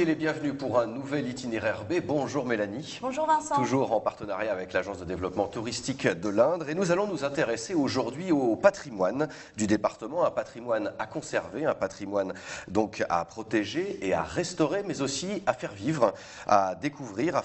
Soyez les bienvenus pour un nouvel itinéraire B. Bonjour Mélanie. Bonjour Vincent. Toujours en partenariat avec l'Agence de développement touristique de l'Indre. Et nous allons nous intéresser aujourd'hui au patrimoine du département, un patrimoine à conserver, un patrimoine donc à protéger et à restaurer, mais aussi à faire vivre, à découvrir, à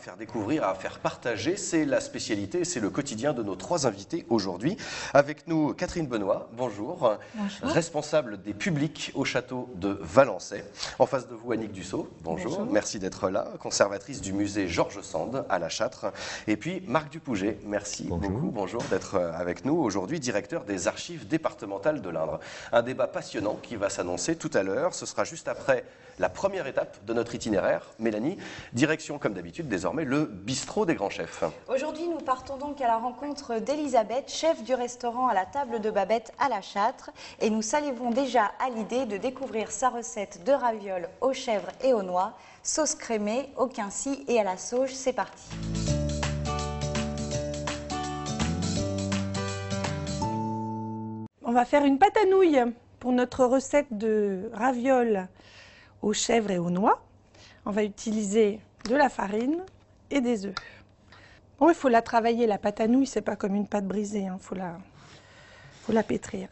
faire partager. C'est la spécialité, c'est le quotidien de nos trois invités aujourd'hui. Avec nous, Catherine Benoît, bonjour. Bonjour. Responsable des publics au château de Valençay. En face de vous, Annick Dussault, bonjour. Merci d'être là. Conservatrice du musée Georges Sand à La Châtre. Et puis Marc Dupouget, merci beaucoup. Bonjour d'être avec nous aujourd'hui, directeur des archives départementales de l'Indre. Un débat passionnant qui va s'annoncer tout à l'heure. Ce sera juste après la première étape de notre itinéraire. Mélanie, direction comme d'habitude désormais le bistrot des grands chefs. Aujourd'hui, nous partons donc à la rencontre d'Elisabeth, chef du restaurant à la table de Babette à La Châtre. Et nous salivons déjà à l'idée de découvrir sa recette de ravioles aux chèvres et aux noix, sauce crémée, au quincy et à la sauge. C'est parti. On va faire une pâte à nouilles pour notre recette de ravioles aux chèvres et aux noix. On va utiliser de la farine et des œufs. Bon, il faut la travailler, la pâte à nouilles, c'est pas comme une pâte brisée, hein. Faut la pétrir.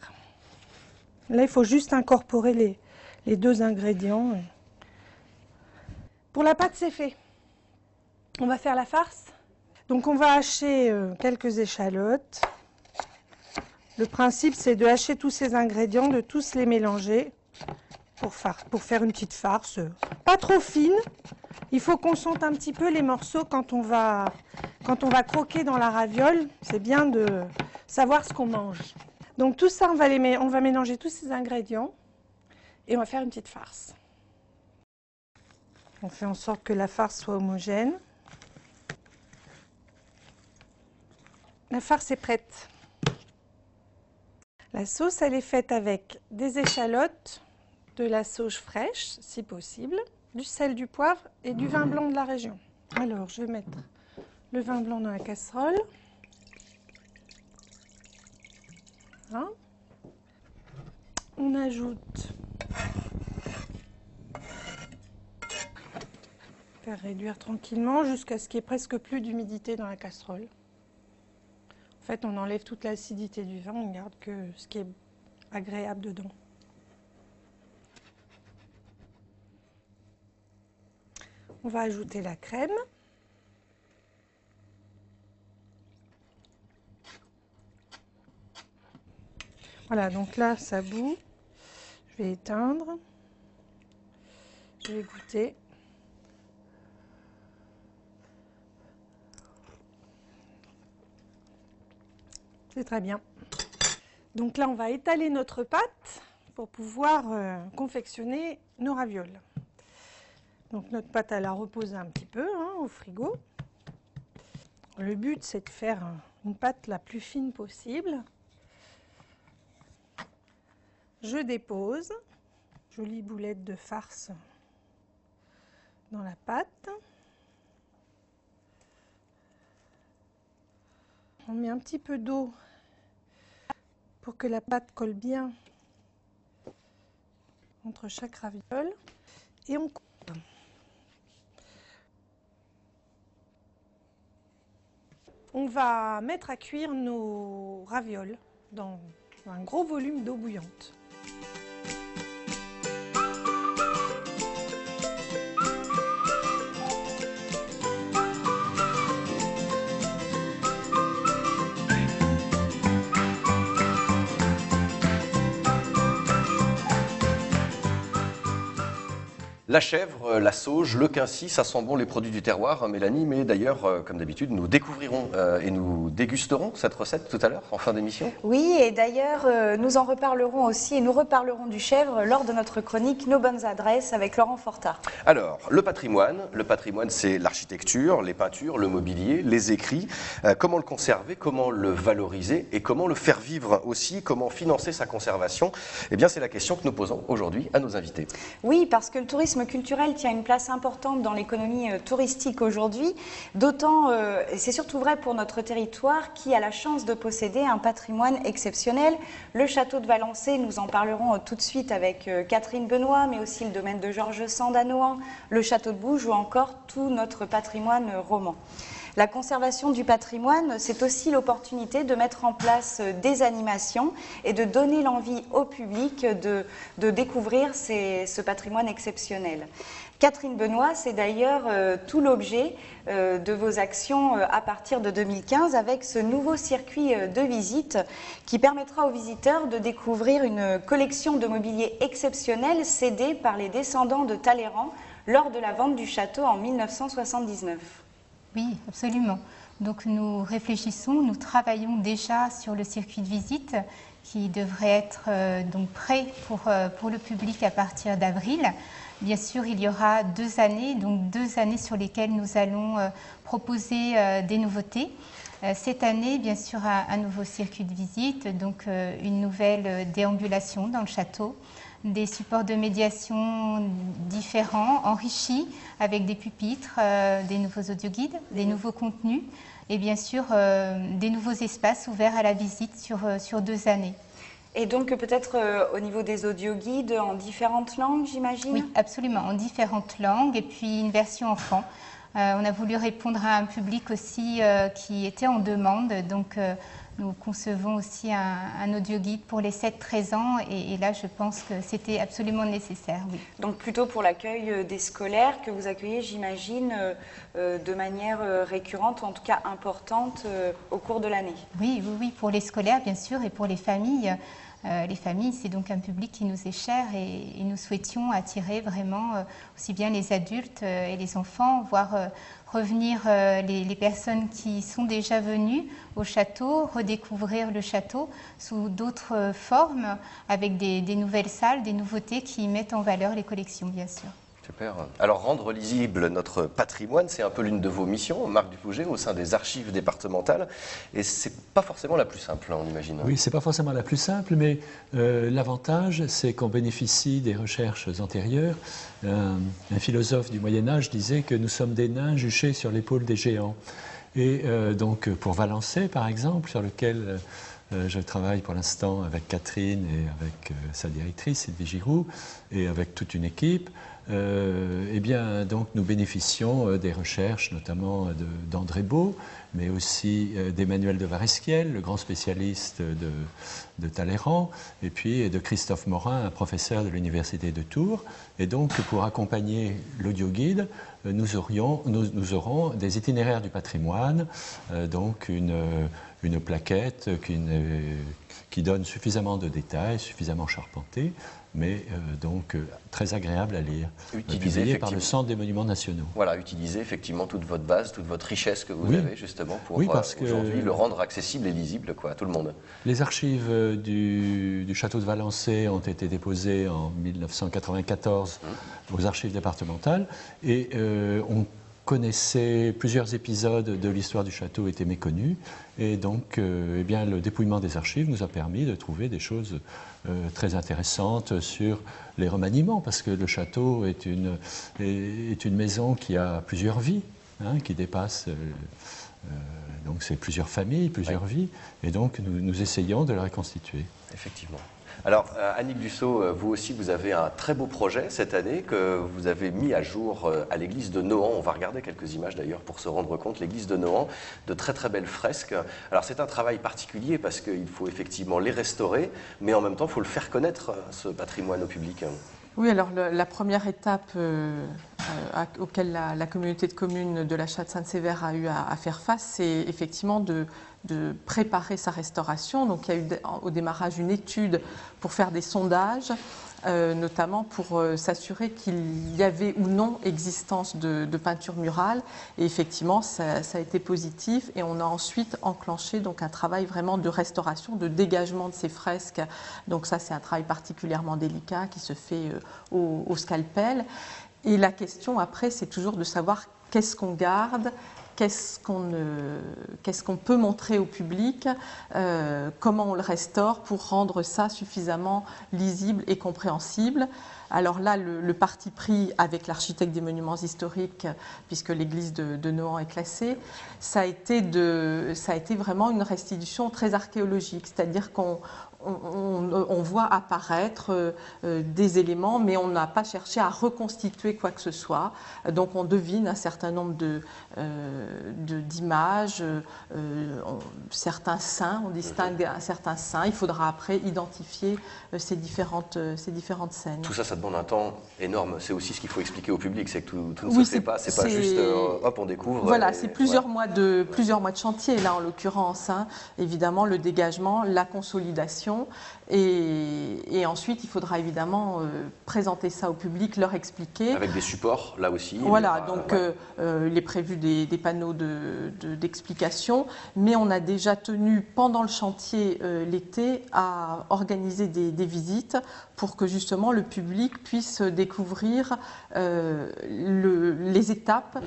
Là, il faut juste incorporer les deux ingrédients. Pour la pâte, c'est fait. On va faire la farce. Donc, on va hacher quelques échalotes. Le principe, c'est de hacher tous ces ingrédients, de tous les mélanger pour faire une petite farce. Pas trop fine. Il faut qu'on sente un petit peu les morceaux quand on va croquer dans la raviole. C'est bien de savoir ce qu'on mange. Donc tout ça, on va mélanger tous ces ingrédients et on va faire une petite farce. On fait en sorte que la farce soit homogène. La farce est prête. La sauce, elle est faite avec des échalotes, de la sauge fraîche, si possible, du sel, du poivre et du vin blanc de la région. Alors, je vais mettre le vin blanc dans la casserole. Voilà. On ajoute, faire réduire tranquillement jusqu'à ce qu'il n'y ait presque plus d'humidité dans la casserole. En fait, on enlève toute l'acidité du vin, on garde que ce qui est agréable dedans. On va ajouter la crème. Voilà, donc là, ça bout. Je vais éteindre. Je vais goûter. C'est très bien. Donc là, on va étaler notre pâte pour pouvoir confectionner nos ravioles. Donc notre pâte, elle a reposé un petit peu au frigo. Le but, c'est de faire une pâte la plus fine possible. Je dépose, jolie boulette de farce dans la pâte. On met un petit peu d'eau pour que la pâte colle bien entre chaque raviole et on coupe. On va mettre à cuire nos ravioles dans un gros volume d'eau bouillante. La chèvre, la sauge, le quincy, ça sent bon les produits du terroir, Mélanie, mais d'ailleurs, comme d'habitude, nous découvrirons et nous dégusterons cette recette tout à l'heure, en fin d'émission. Oui, et d'ailleurs, nous en reparlerons aussi et nous reparlerons du chèvre lors de notre chronique Nos bonnes adresses avec Laurent Fortat. Alors, le patrimoine c'est l'architecture, les peintures, le mobilier, les écrits. Comment le conserver, comment le valoriser et comment le faire vivre aussi, comment financer sa conservation? Eh bien, c'est la question que nous posons aujourd'hui à nos invités. Oui, parce que le tourisme culturel Raviol tient une place importante dans l'économie touristique aujourd'hui, d'autant, et c'est surtout vrai pour notre territoire qui a la chance de posséder un patrimoine exceptionnel. Le château de Valençay, nous en parlerons tout de suite avec Catherine Benoît, mais aussi le domaine de George Sand à Nohant, le château de Bouges ou encore tout notre patrimoine roman. La conservation du patrimoine, c'est aussi l'opportunité de mettre en place des animations et de donner l'envie au public de découvrir ce patrimoine exceptionnel. Catherine Benoît, c'est d'ailleurs tout l'objet de vos actions à partir de 2015 avec ce nouveau circuit de visite qui permettra aux visiteurs de découvrir une collection de mobilier exceptionnel cédée par les descendants de Talleyrand lors de la vente du château en 1979. Oui, absolument. Donc nous réfléchissons, nous travaillons déjà sur le circuit de visite qui devrait être donc prêt pour le public à partir d'avril. Bien sûr, il y aura 2 années, donc 2 années sur lesquelles nous allons proposer des nouveautés. Cette année, bien sûr, un nouveau circuit de visite, donc une nouvelle déambulation dans le château, des supports de médiation différents, enrichis, avec des pupitres, des nouveaux audioguides, des nouveaux contenus et bien sûr des nouveaux espaces ouverts à la visite sur 2 années. Et donc peut-être au niveau des audioguides en différentes langues, j'imagine? Oui, absolument, en différentes langues et puis une version enfant. On a voulu répondre à un public aussi qui était en demande, donc nous concevons aussi un audioguide pour les 7-13 ans et là je pense que c'était absolument nécessaire. Oui. Donc plutôt pour l'accueil des scolaires que vous accueillez, j'imagine, de manière récurrente, ou en tout cas importante au cours de l'année. Oui, pour les scolaires bien sûr et pour les familles. Les familles, c'est donc un public qui nous est cher et nous souhaitions attirer vraiment aussi bien les adultes et les enfants, voire revenir les personnes qui sont déjà venues au château, redécouvrir le château sous d'autres formes, avec des nouvelles salles, des nouveautés qui mettent en valeur les collections, bien sûr. Super. Alors, rendre lisible notre patrimoine, c'est un peu l'une de vos missions, Marc Dupouget, au sein des archives départementales. Et c'est pas forcément la plus simple, on imagine. Oui, c'est pas forcément la plus simple, mais l'avantage, c'est qu'on bénéficie des recherches antérieures. Un philosophe du Moyen-Âge disait que nous sommes des nains juchés sur l'épaule des géants. Et donc, pour Valençay, par exemple, sur lequel je travaille pour l'instant avec Catherine et avec sa directrice, Sylvie Giroux, et avec toute une équipe, eh bien, donc, nous bénéficions des recherches, notamment d'André Beau, mais aussi d'Emmanuel de Varesquiel, le grand spécialiste de Talleyrand, et puis de Christophe Morin, un professeur de l'Université de Tours. Et donc, pour accompagner l'audioguide, nous aurons des itinéraires du patrimoine, donc une plaquette qui donne suffisamment de détails, suffisamment charpentée, mais donc très agréable à lire, publié par le Centre des Monuments Nationaux. Voilà, utilisez effectivement toute votre base, toute votre richesse que vous avez justement pour aujourd'hui le rendre accessible et lisible à tout le monde. Les archives du château de Valençay ont été déposées en 1994 aux archives départementales et on connaissait plusieurs épisodes de l'histoire du château étaient méconnus et donc eh bien, le dépouillement des archives nous a permis de trouver des choses très intéressantes sur les remaniements parce que le château est une maison qui a plusieurs vies, qui dépasse donc c'est plusieurs familles, plusieurs vies et donc nous essayons de le reconstituer. Effectivement. Alors, Annick Dussault, vous aussi, vous avez un très beau projet cette année que vous avez mis à jour à l'église de Nohant. On va regarder quelques images d'ailleurs pour se rendre compte. L'église de Nohant, de très très belles fresques. Alors, c'est un travail particulier parce qu'il faut effectivement les restaurer, mais en même temps, il faut le faire connaître, ce patrimoine au public. Oui, alors la première étape auquel la communauté de communes de la Châtre Saint-Séver a eu à faire face, c'est effectivement de préparer sa restauration. Donc il y a eu au démarrage une étude pour faire des sondages, notamment pour s'assurer qu'il y avait ou non existence de peinture murale. Et effectivement, ça a été positif et on a ensuite enclenché donc, un travail vraiment de restauration, de dégagement de ces fresques. Donc ça, c'est un travail particulièrement délicat qui se fait au scalpel. Et la question après, c'est toujours de savoir qu'est-ce qu'on garde, qu'est-ce qu'on peut montrer au public, comment on le restaure pour rendre ça suffisamment lisible et compréhensible. Alors là, le parti pris avec l'architecte des monuments historiques, puisque l'église de Nohant est classée, ça a été vraiment une restitution très archéologique, c'est-à-dire qu'on voit apparaître des éléments, mais on n'a pas cherché à reconstituer quoi que ce soit. Donc on devine un certain nombre d'images, certains saints, on distingue un certain saint. Il faudra après identifier ces différentes scènes. Tout ça demande un temps énorme. C'est aussi ce qu'il faut expliquer au public, c'est que tout ne se fait pas. C'est pas juste hop, on découvre. Voilà, c'est plusieurs mois de chantier là en l'occurrence. Hein. Évidemment, le dégagement, la consolidation. Et ensuite, il faudra évidemment présenter ça au public, leur expliquer. Avec des supports, là aussi. Voilà, donc il est prévu des panneaux d'explication, mais on a déjà tenu pendant le chantier l'été à organiser des visites pour que justement le public puisse découvrir les étapes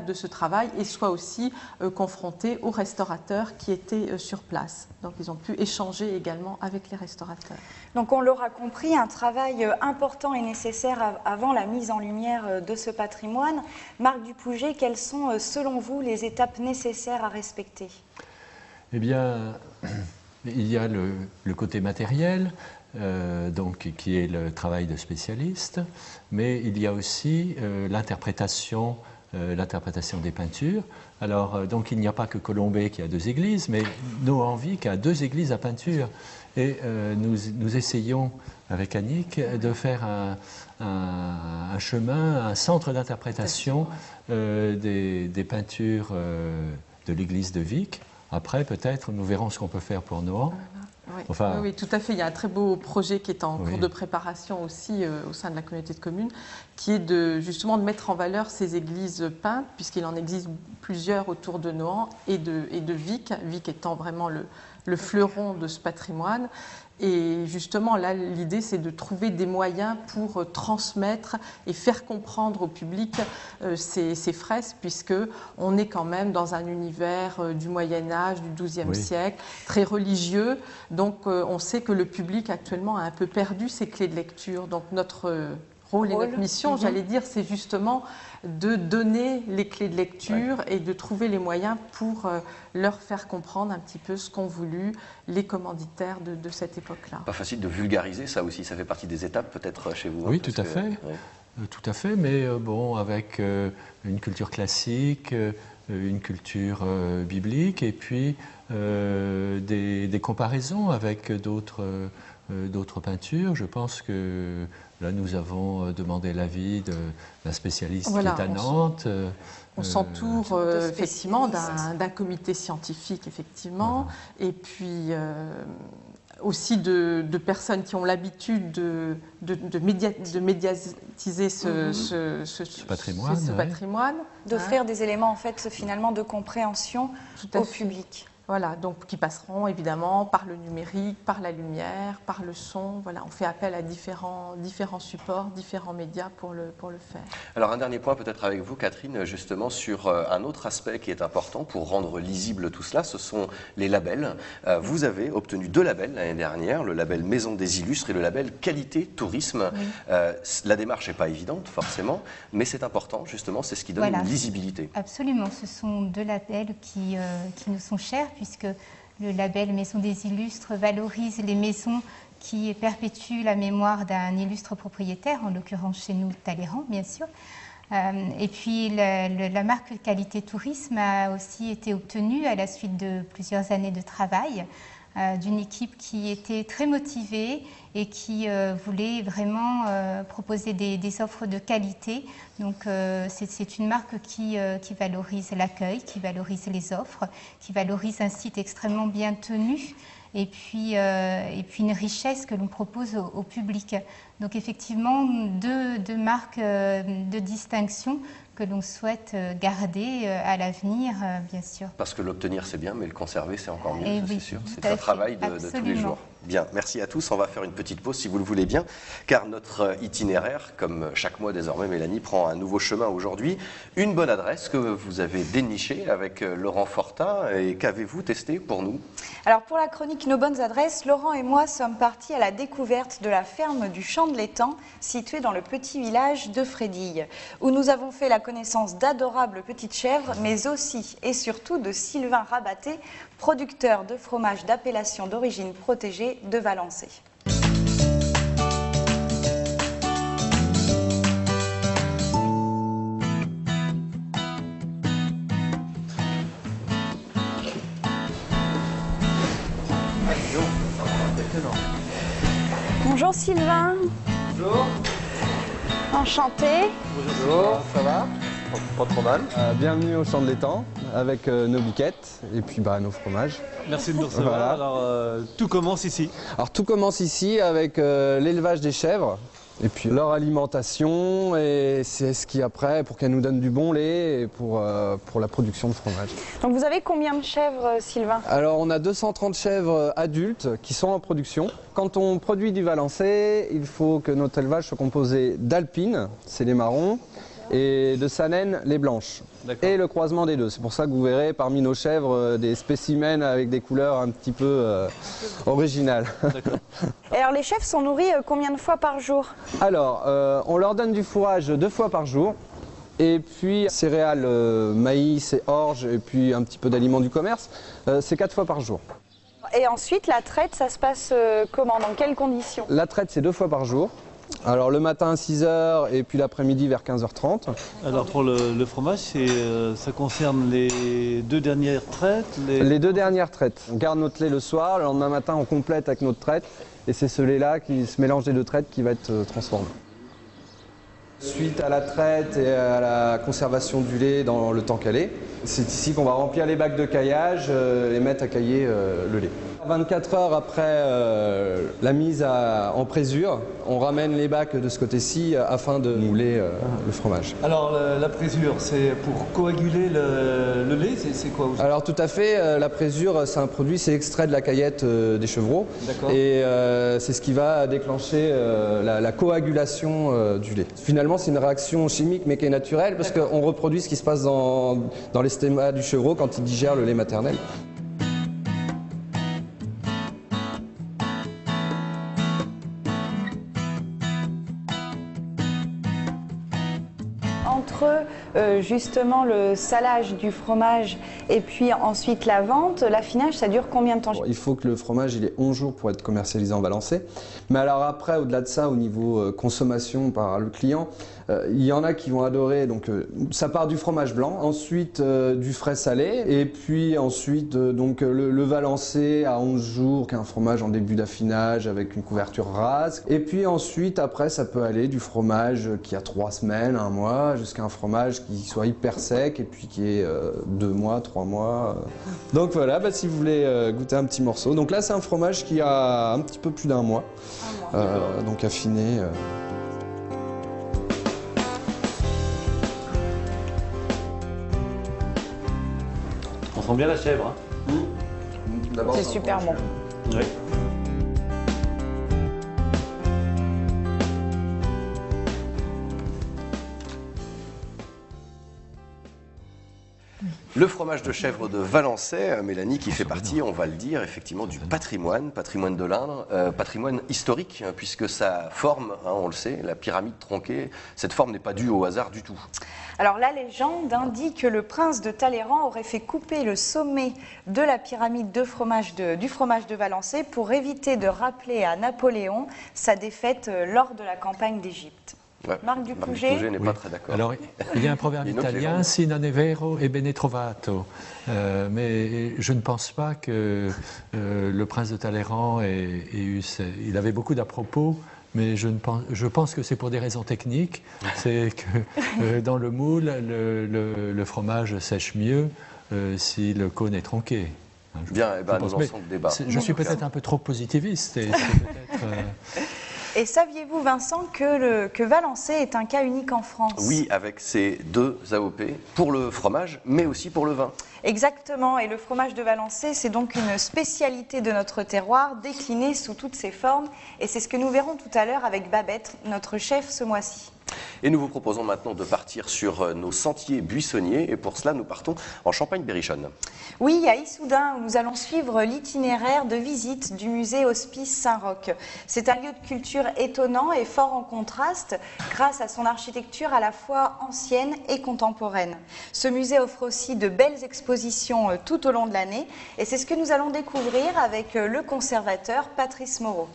de ce travail et soit aussi confronté aux restaurateurs qui étaient sur place. Donc ils ont pu échanger également avec les restaurateurs. Donc on l'aura compris, un travail important et nécessaire avant la mise en lumière de ce patrimoine. Marc Dupouget, quelles sont selon vous les étapes nécessaires à respecter? Eh bien, il y a le côté matériel, donc, qui est le travail de spécialiste, mais il y a aussi l'interprétation des peintures. Alors, donc, il n'y a pas que Colombey qui a 2 églises, mais Nohant-Vic a 2 églises à peinture. Et nous essayons, avec Annick, de faire un chemin, un centre d'interprétation des peintures de l'église de Vic. Après, peut-être, nous verrons ce qu'on peut faire pour Nohant. Oui. Enfin, oui, tout à fait. Il y a un très beau projet qui est en cours de préparation aussi au sein de la communauté de communes, qui est justement de mettre en valeur ces églises peintes, puisqu'il en existe plusieurs autour de Nohant et de Vic, Vic étant vraiment le fleuron de ce patrimoine. Et justement, là, l'idée, c'est de trouver des moyens pour transmettre et faire comprendre au public ces fresques, puisqu'on est quand même dans un univers du Moyen-Âge, du XIIe siècle, très religieux. Donc, on sait que le public, actuellement, a un peu perdu ses clés de lecture. Donc, notre rôle et notre mission, j'allais dire, c'est justement de donner les clés de lecture et de trouver les moyens pour leur faire comprendre un petit peu ce qu'ont voulu les commanditaires de cette époque-là. Pas facile de vulgariser ça aussi, ça fait partie des étapes peut-être chez vous. Oui, tout à fait. Tout à fait, mais bon, avec une culture classique, une culture biblique et puis des comparaisons avec d'autres peintures. Je pense que là, nous avons demandé l'avis d'un spécialiste qui est à Nantes. On s'entoure effectivement d'un comité scientifique, effectivement, et puis aussi de personnes qui ont l'habitude de médiatiser ce patrimoine. D'offrir des éléments, en fait, finalement, de compréhension au public. Voilà, donc qui passeront évidemment par le numérique, par la lumière, par le son. Voilà, on fait appel à différents supports, différents médias pour le faire. Alors un dernier point peut-être avec vous, Catherine, justement sur un autre aspect qui est important pour rendre lisible tout cela, ce sont les labels. Vous avez obtenu 2 labels l'année dernière, le label Maison des Illustres et le label Qualité Tourisme. Oui. La démarche n'est pas évidente forcément, mais c'est important justement, c'est ce qui donne une lisibilité. Absolument, ce sont 2 labels qui nous sont chers, puisque le label Maison des Illustres valorise les maisons qui perpétuent la mémoire d'un illustre propriétaire, en l'occurrence chez nous Talleyrand, bien sûr. Et puis la marque Qualité Tourisme a aussi été obtenue à la suite de plusieurs années de travail d'une équipe qui était très motivée et qui voulait vraiment proposer des offres de qualité. Donc c'est une marque qui valorise l'accueil, qui valorise les offres, qui valorise un site extrêmement bien tenu et puis une richesse que l'on propose au public. Donc effectivement, deux marques de distinction que l'on souhaite garder à l'avenir, bien sûr. Parce que l'obtenir c'est bien, mais le conserver c'est encore mieux, c'est sûr. C'est un travail de tous les jours. Bien, merci à tous. On va faire une petite pause si vous le voulez bien, car notre itinéraire, comme chaque mois désormais, Mélanie, prend un nouveau chemin aujourd'hui. Une bonne adresse que vous avez dénichée avec Laurent Fortin. Et qu'avez-vous testé pour nous? Alors pour la chronique Nos bonnes adresses, Laurent et moi sommes partis à la découverte de la ferme du Champ de l'Étang, située dans le petit village de Frédille, où nous avons fait la connaissance d'adorables petites chèvres, mais aussi et surtout de Sylvain Rabaté, producteur de fromage d'appellation d'origine protégée de Valençay. Bonjour Sylvain. Bonjour. Enchanté. Bonjour, ça va? Pas trop mal. Bienvenue au Champ de l'Étang avec nos biquettes et puis nos fromages. Merci de nous recevoir. Voilà. Alors, tout commence ici. Alors tout commence ici avec l'élevage des chèvres et puis leur alimentation, et c'est ce qui après pour qu'elles nous donnent du bon lait et pour la production de fromage. Donc vous avez combien de chèvres Sylvain? Alors on a 230 chèvres adultes qui sont en production. Quand on produit du Valençay, il faut que notre élevage soit composé d'alpines, c'est les marrons, et de Saanen, les blanches. Et le croisement des deux. C'est pour ça que vous verrez parmi nos chèvres des spécimens avec des couleurs un petit peu originales. Et alors les chèvres sont nourris combien de fois par jour? Alors, on leur donne du fourrage 2 fois par jour. Et puis céréales, maïs et orge, et puis un petit peu d'aliments du commerce, c'est 4 fois par jour. Et ensuite la traite, ça se passe comment? Dans quelles conditions? La traite, c'est 2 fois par jour. Alors le matin à 6h et puis l'après-midi vers 15h30. Alors pour le fromage, ça concerne les 2 dernières traites? Les 2 dernières traites. On garde notre lait le soir, le lendemain matin on complète avec notre traite. Et c'est ce lait-là, qui se mélange des 2 traites, qui va être transformé. Suite à la traite et à la conservation du lait dans le temps calé, c'est ici qu'on va remplir les bacs de caillage et mettre à cailler le lait. 24 heures après la mise en présure, on ramène les bacs de ce côté-ci afin de mouler le fromage. Alors la présure, c'est pour coaguler le lait, c'est quoi? Alors tout à fait, la présure, c'est un produit, c'est extrait de la caillette des chevreaux. Et c'est ce qui va déclencher la coagulation du lait. Finalement, c'est une réaction chimique mais qui est naturelle parce qu'on reproduit ce qui se passe dans l'estomac du chevreau quand il digère le lait maternel. Entre justement le salage du fromage et puis ensuite la vente, l'affinage, ça dure combien de temps? Il faut que le fromage il ait 11 jours pour être commercialisé en Valençay. Mais alors après, au-delà de ça, au niveau consommation par le client, il y en a qui vont adorer. Donc ça part du fromage blanc, ensuite du frais salé, et puis ensuite le Valençay à 11 jours, qui est un fromage en début d'affinage avec une couverture rase. Et puis ensuite, après, ça peut aller du fromage qui a 3 semaines, 1 mois, jusqu'à un fromage qui soit hyper sec et puis qui est 2 mois, 3 mois. Donc voilà, si vous voulez goûter un petit morceau. Donc là, c'est un fromage qui a un petit peu plus d'1 mois, donc affiné. On sent bien la chèvre. Hein. C'est super bon. Oui. Le fromage de chèvre de Valençay, Mélanie, qui fait partie, on va le dire, effectivement du patrimoine de l'Indre, patrimoine historique, puisque sa forme, on le sait, la pyramide tronquée, cette forme n'est pas due au hasard du tout. Alors la légende indique que le prince de Talleyrand aurait fait couper le sommet de la pyramide du fromage de Valençay pour éviter de rappeler à Napoléon sa défaite lors de la campagne d'Égypte. Ouais. Marc Dupouget n'est pas très d'accord. Alors, il y a un proverbe italien, si non è vero e bene trovato. Mais je ne pense pas que le prince de Talleyrand ait eu... Il avait beaucoup d'à-propos, mais je pense que c'est pour des raisons techniques. C'est que dans le moule, le fromage sèche mieux si le cône est tronqué. Bien, nous lançons le débat. Je suis peut-être un peu trop positiviste. Et Et saviez-vous, Vincent, que Valençay est un cas unique en France? Oui, avec ses 2 AOP pour le fromage, mais aussi pour le vin. Exactement, et le fromage de Valençay, c'est donc une spécialité de notre terroir, déclinée sous toutes ses formes. Et c'est ce que nous verrons tout à l'heure avec Babette, notre chef ce mois-ci. Et nous vous proposons maintenant de partir sur nos sentiers buissonniers. Et pour cela, nous partons en Champagne-Berrichonne. Oui, à Issoudun, où nous allons suivre l'itinéraire de visite du musée Hospice Saint-Roch. C'est un lieu de culture étonnant et fort en contraste, grâce à son architecture à la fois ancienne et contemporaine. Ce musée offre aussi de belles expositions tout au long de l'année. Et c'est ce que nous allons découvrir avec le conservateur Patrice Moreau.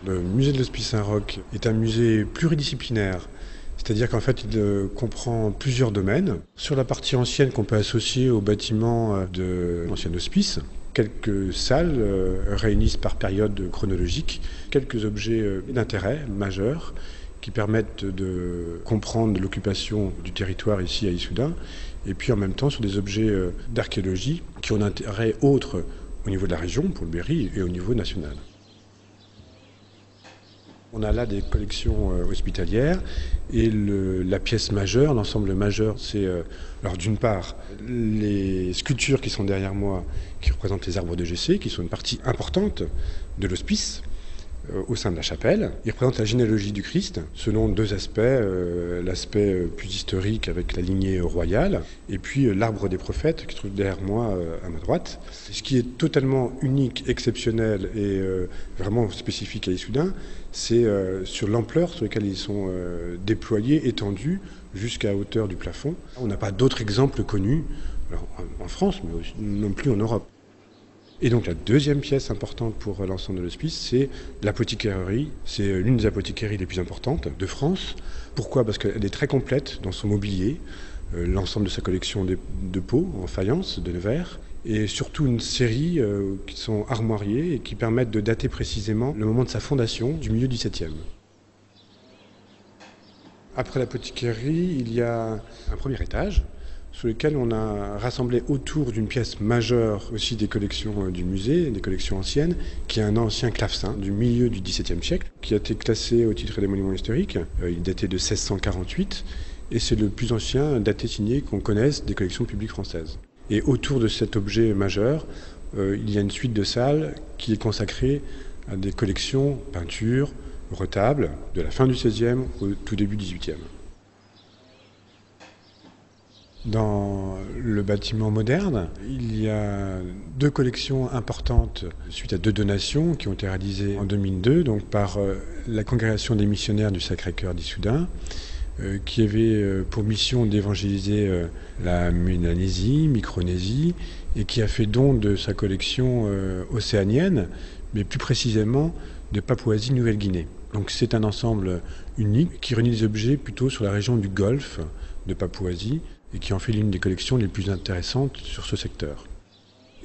Le musée de l'Hospice Saint-Roch est un musée pluridisciplinaire, c'est-à-dire qu'en fait il comprend plusieurs domaines. Sur la partie ancienne qu'on peut associer au bâtiment de l'ancien hospice, quelques salles réunissent par période chronologique, quelques objets d'intérêt majeurs qui permettent de comprendre l'occupation du territoire ici à Issoudun, et puis en même temps sur des objets d'archéologie qui ont un intérêt autre au niveau de la région, pour le Berry, et au niveau national. On a là des collections hospitalières et la pièce majeure, l'ensemble majeur, c'est alors d'une part les sculptures qui sont derrière moi qui représentent les arbres de Gessé, qui sont une partie importante de l'hospice au sein de la chapelle. Ils représentent la généalogie du Christ selon 2 aspects, l'aspect plus historique avec la lignée royale et puis l'arbre des prophètes qui se trouve derrière moi à ma droite. Ce qui est totalement unique, exceptionnel et vraiment spécifique à Issoudun, c'est sur l'ampleur sur laquelle ils sont déployés, étendus jusqu'à hauteur du plafond. On n'a pas d'autres exemples connus alors, en France, mais aussi, non plus en Europe. Et donc la deuxième pièce importante pour l'ensemble de l'hospice, c'est l'apothicairerie. C'est l'une des apothicairies les plus importantes de France. Pourquoi? Parce qu'elle est très complète dans son mobilier, l'ensemble de sa collection de pots en faïence, de verre, et surtout une série qui sont armoiriées et qui permettent de dater précisément le moment de sa fondation du milieu du 7e. Après l'apothicairerie, il y a un premier étage sur lequel on a rassemblé autour d'une pièce majeure aussi des collections du musée, des collections anciennes, qui est un ancien clavecin du milieu du XVIIe siècle, qui a été classé au titre des monuments historiques. Il datait de 1648 et c'est le plus ancien daté signé qu'on connaisse des collections publiques françaises. Et autour de cet objet majeur, il y a une suite de salles qui est consacrée à des collections, peintures, retables, de la fin du XVIe au tout début du XVIIIe. Dans le bâtiment moderne, il y a 2 collections importantes suite à 2 donations qui ont été réalisées en 2002 donc par la Congrégation des missionnaires du Sacré-Cœur d'Issoudun qui avait pour mission d'évangéliser la Mélanésie, Micronésie et qui a fait don de sa collection océanienne, mais plus précisément de Papouasie-Nouvelle-Guinée. Donc c'est un ensemble unique qui réunit des objets plutôt sur la région du Golfe de Papouasie et qui en fait l'une des collections les plus intéressantes sur ce secteur.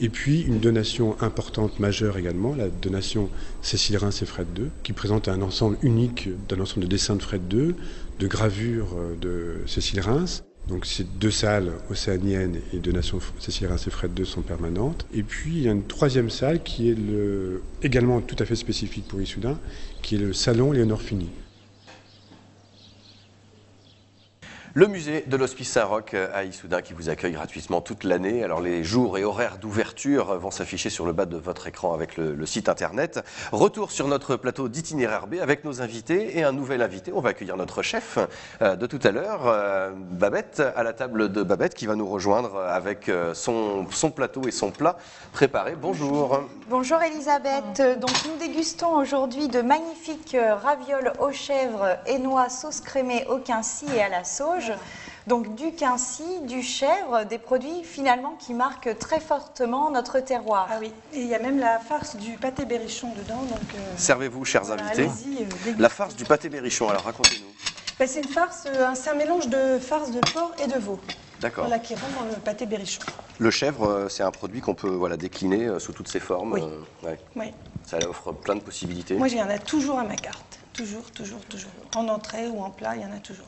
Et puis une donation importante, majeure également, la donation Cécile Reims et Fred II, qui présente un ensemble unique d'un ensemble de dessins de Fred II, de gravures de Cécile Reims. Donc ces 2 salles océaniennes et donation Cécile Reims et Fred II sont permanentes. Et puis il y a une 3e salle qui est également tout à fait spécifique pour Issoudun, qui est le salon Léonore Fini. Le musée de l'Hospice Saint-Roch à Issoudun qui vous accueille gratuitement toute l'année. Alors les jours et horaires d'ouverture vont s'afficher sur le bas de votre écran avec le site internet. Retour sur notre plateau d'itinéraire B avec nos invités et un nouvel invité. On va accueillir notre chef de tout à l'heure, Babette, à la table de Babette qui va nous rejoindre avec son plateau et son plat préparé. Bonjour. Bonjour Elisabeth. Donc nous dégustons aujourd'hui de magnifiques ravioles aux chèvres et noix sauce crémée au quincy et à la sauge. Donc du quincy, du chèvre, des produits finalement qui marquent très fortement notre terroir. Ah oui, et il y a même la farce du pâté berrichon dedans. Servez-vous, chers invités. La farce du pâté berrichon, alors racontez-nous. Ben, c'est une farce, c'est un mélange de farce de porc et de veau. D'accord. Voilà, qui rentre dans le pâté berrichon. Le chèvre, c'est un produit qu'on peut décliner sous toutes ses formes. Oui. Ouais. Oui. Ça offre plein de possibilités. Moi, il y en a toujours à ma carte. Toujours. En entrée ou en plat, il y en a toujours.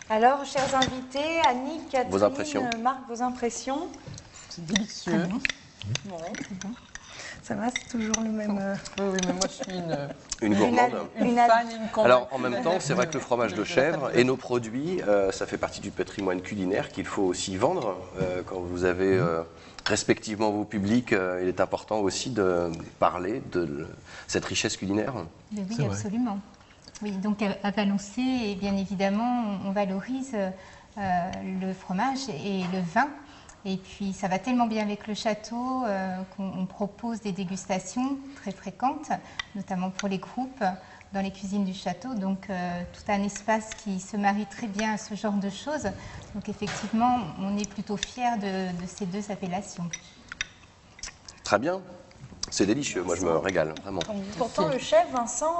Alors, chers invités, Annick, Catherine, Vos impressions. Marc, vos impressions? C'est délicieux. Bon. Ça va, c'est toujours le même. Oui, mais moi je suis Une gourmande. une fan, une convaincue. Alors en même temps, c'est vrai que le fromage de chèvre et nos produits, ça fait partie du patrimoine culinaire qu'il faut aussi vendre. Quand vous avez respectivement vos publics, il est important aussi de parler de cette richesse culinaire. Mais oui, C'est vrai. absolument. Oui, donc à Valençay, et bien évidemment, on valorise le fromage et le vin. Et puis, ça va tellement bien avec le château qu'on propose des dégustations très fréquentes, notamment pour les groupes dans les cuisines du château. Donc, tout un espace qui se marie très bien à ce genre de choses. Donc, effectivement, on est plutôt fiers de ces deux appellations. Très bien. C'est délicieux, moi je me régale, vraiment. Pourtant, le chef, Vincent...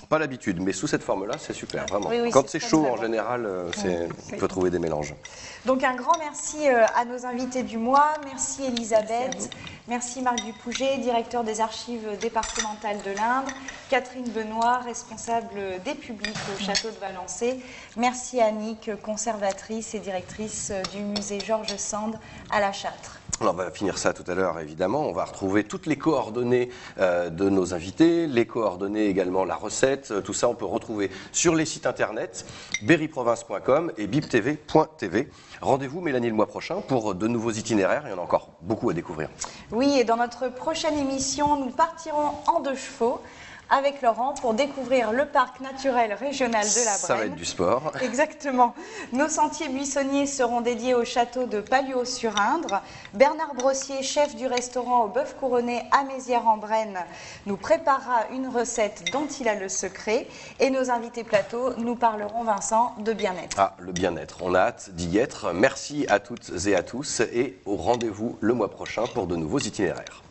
Pas l'habitude, mais sous cette forme-là, c'est super, vraiment. Oui, Quand c'est très, chaud, très en bon. général, on peut trouver des mélanges. Donc un grand merci à nos invités du mois. Merci Elisabeth. Merci Marc Dupouget, directeur des archives départementales de l'Indre. Catherine Benoît, responsable des publics au château de Valençay. Merci Annick, conservatrice et directrice du musée Georges Sand à La Châtre. Alors, on va finir ça tout à l'heure, évidemment. On va retrouver toutes les coordonnées de nos invités, les coordonnées également, la recette. Tout ça, on peut retrouver sur les sites internet berryprovince.com et biptv.tv. Rendez-vous, Mélanie, le mois prochain pour de nouveaux itinéraires. Il y en a encore beaucoup à découvrir. Oui, et dans notre prochaine émission, nous partirons en 2 chevaux avec Laurent pour découvrir le parc naturel régional de la Brenne. Ça va être du sport. Exactement. Nos sentiers buissonniers seront dédiés au château de Palluau-sur-Indre. Bernard Brossier, chef du restaurant au bœuf couronné à Mézières-en-Brenne, nous préparera une recette dont il a le secret. Et nos invités plateau nous parleront, Vincent, de bien-être. Ah, le bien-être. On a hâte d'y être. Merci à toutes et à tous et au rendez-vous le mois prochain pour de nouveaux itinéraires.